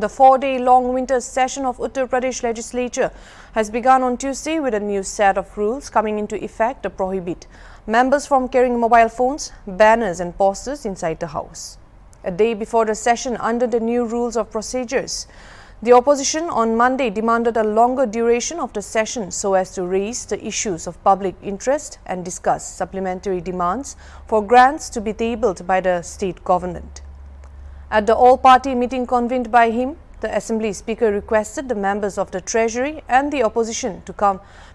The 4-day-long winter session of Uttar Pradesh legislature has begun on Tuesday with a new set of rules coming into effect to prohibit members from carrying mobile phones, banners and posters inside the house. A day before the session, under the new rules of procedures, the opposition on Monday demanded a longer duration of the session so as to raise the issues of public interest and discuss supplementary demands for grants to be tabled by the state government. At the all-party meeting convened by him, the Assembly Speaker requested the members of the Treasury and the opposition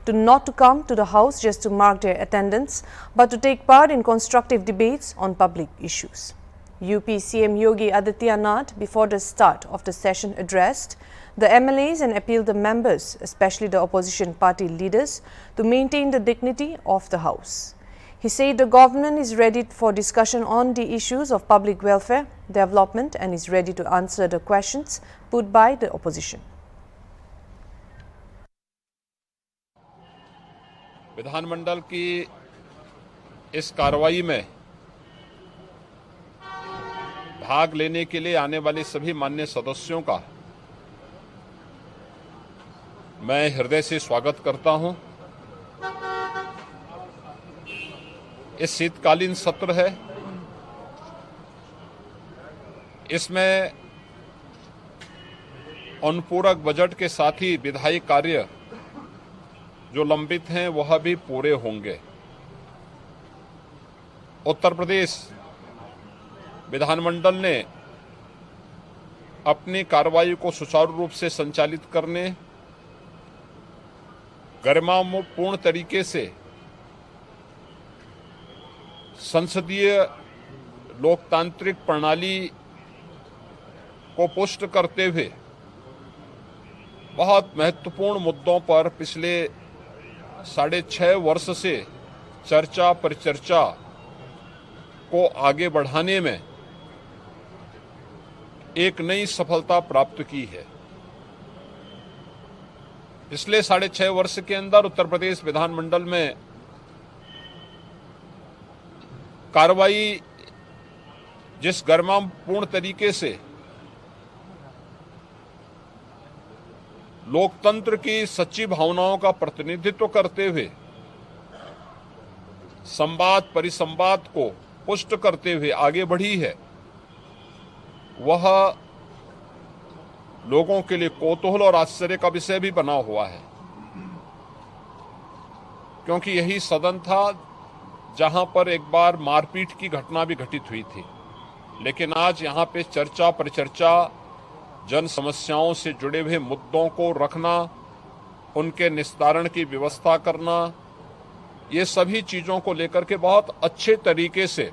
not to come to the House just to mark their attendance, but to take part in constructive debates on public issues. UP CM Yogi Adityanath, before the start of the session, addressed the MLAs and appealed the members, especially the opposition party leaders, to maintain the dignity of the House. He said the government is ready for discussion on the issues of public welfare, development and is ready to answer the questions put by the opposition. विधानमंडल की इस कार्रवाई में भाग लेने के लिए आने वाले सभी माननीय सदस्यों का मैं हृदय से स्वागत करता हूं। इस शीतकालीन सत्र है, इसमें अनुपूरक बजट के साथ ही विधायी कार्य जो लंबित हैं वह भी पूरे होंगे। उत्तर प्रदेश विधानमंडल ने अपनी कार्रवाई को सुचारू रूप से संचालित करने, गरिमापूर्ण तरीके से संसदीय लोकतांत्रिक प्रणाली को पुष्ट करते हुए बहुत महत्वपूर्ण मुद्दों पर पिछले 6.5 वर्ष से चर्चा परिचर्चा को आगे बढ़ाने में एक नई सफलता प्राप्त की है। पिछले 6.5 वर्ष के अंदर उत्तर प्रदेश विधानमंडल में कार्रवाई जिस गरिमापूर्ण तरीके से लोकतंत्र की सच्ची भावनाओं का प्रतिनिधित्व करते हुए संवाद परिसंवाद को पुष्ट करते हुए आगे बढ़ी है, वह लोगों के लिए कौतूहल और आश्चर्य का विषय भी बना हुआ है, क्योंकि यही सदन था जहां पर एक बार मारपीट की घटना भी घटित हुई थी। लेकिन आज यहां पे चर्चा परिचर्चा, जन समस्याओं से जुड़े हुए मुद्दों को रखना, उनके निस्तारण की व्यवस्था करना, ये सभी चीजों को लेकर के बहुत अच्छे तरीके से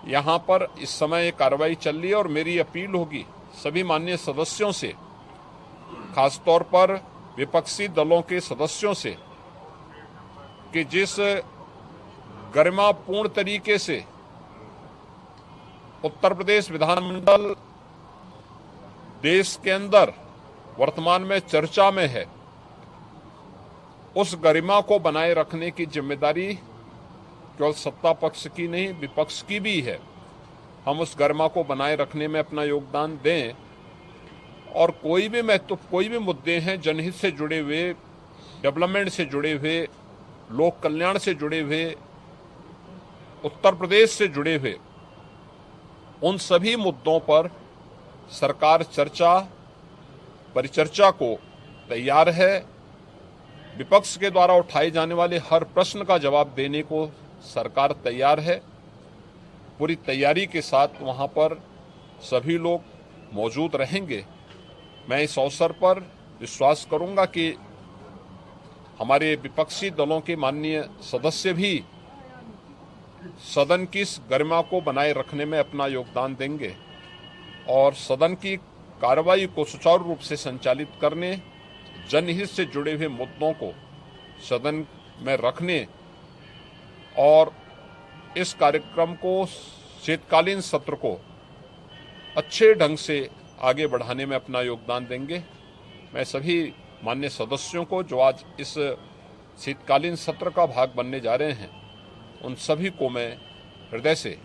यहां पर इस समय कार्रवाई चल रही है। और मेरी अपील होगी सभी माननीय सदस्यों से, खासतौर पर विपक्षी दलों के सदस्यों से, कि जिस गरिमापूर्ण तरीके से उत्तर प्रदेश विधानमंडल देश के अंदर वर्तमान में चर्चा में है, उस गरिमा को बनाए रखने की जिम्मेदारी केवल सत्ता पक्ष की नहीं, विपक्ष की भी है। हम उस गरिमा को बनाए रखने में अपना योगदान दें और कोई भी मुद्दे हैं जनहित से जुड़े हुए, डेवलपमेंट से जुड़े हुए, लोक कल्याण से जुड़े हुए, उत्तर प्रदेश से जुड़े हुए, उन सभी मुद्दों पर सरकार चर्चा परिचर्चा को तैयार है। विपक्ष के द्वारा उठाए जाने वाले हर प्रश्न का जवाब देने को सरकार तैयार है। पूरी तैयारी के साथ वहां पर सभी लोग मौजूद रहेंगे। मैं इस अवसर पर विश्वास करूंगा कि हमारे विपक्षी दलों के माननीय सदस्य भी सदन की इस गरिमा को बनाए रखने में अपना योगदान देंगे और सदन की कार्रवाई को सुचारू रूप से संचालित करने, जनहित से जुड़े हुए मुद्दों को सदन में रखने और इस कार्यक्रम को, शीतकालीन सत्र को अच्छे ढंग से आगे बढ़ाने में अपना योगदान देंगे। मैं सभी माननीय सदस्यों को जो आज इस शीतकालीन सत्र का भाग बनने जा रहे हैं, उन सभी को मैं हृदय से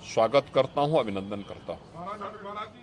स्वागत करता हूं, अभिनंदन करता हूं।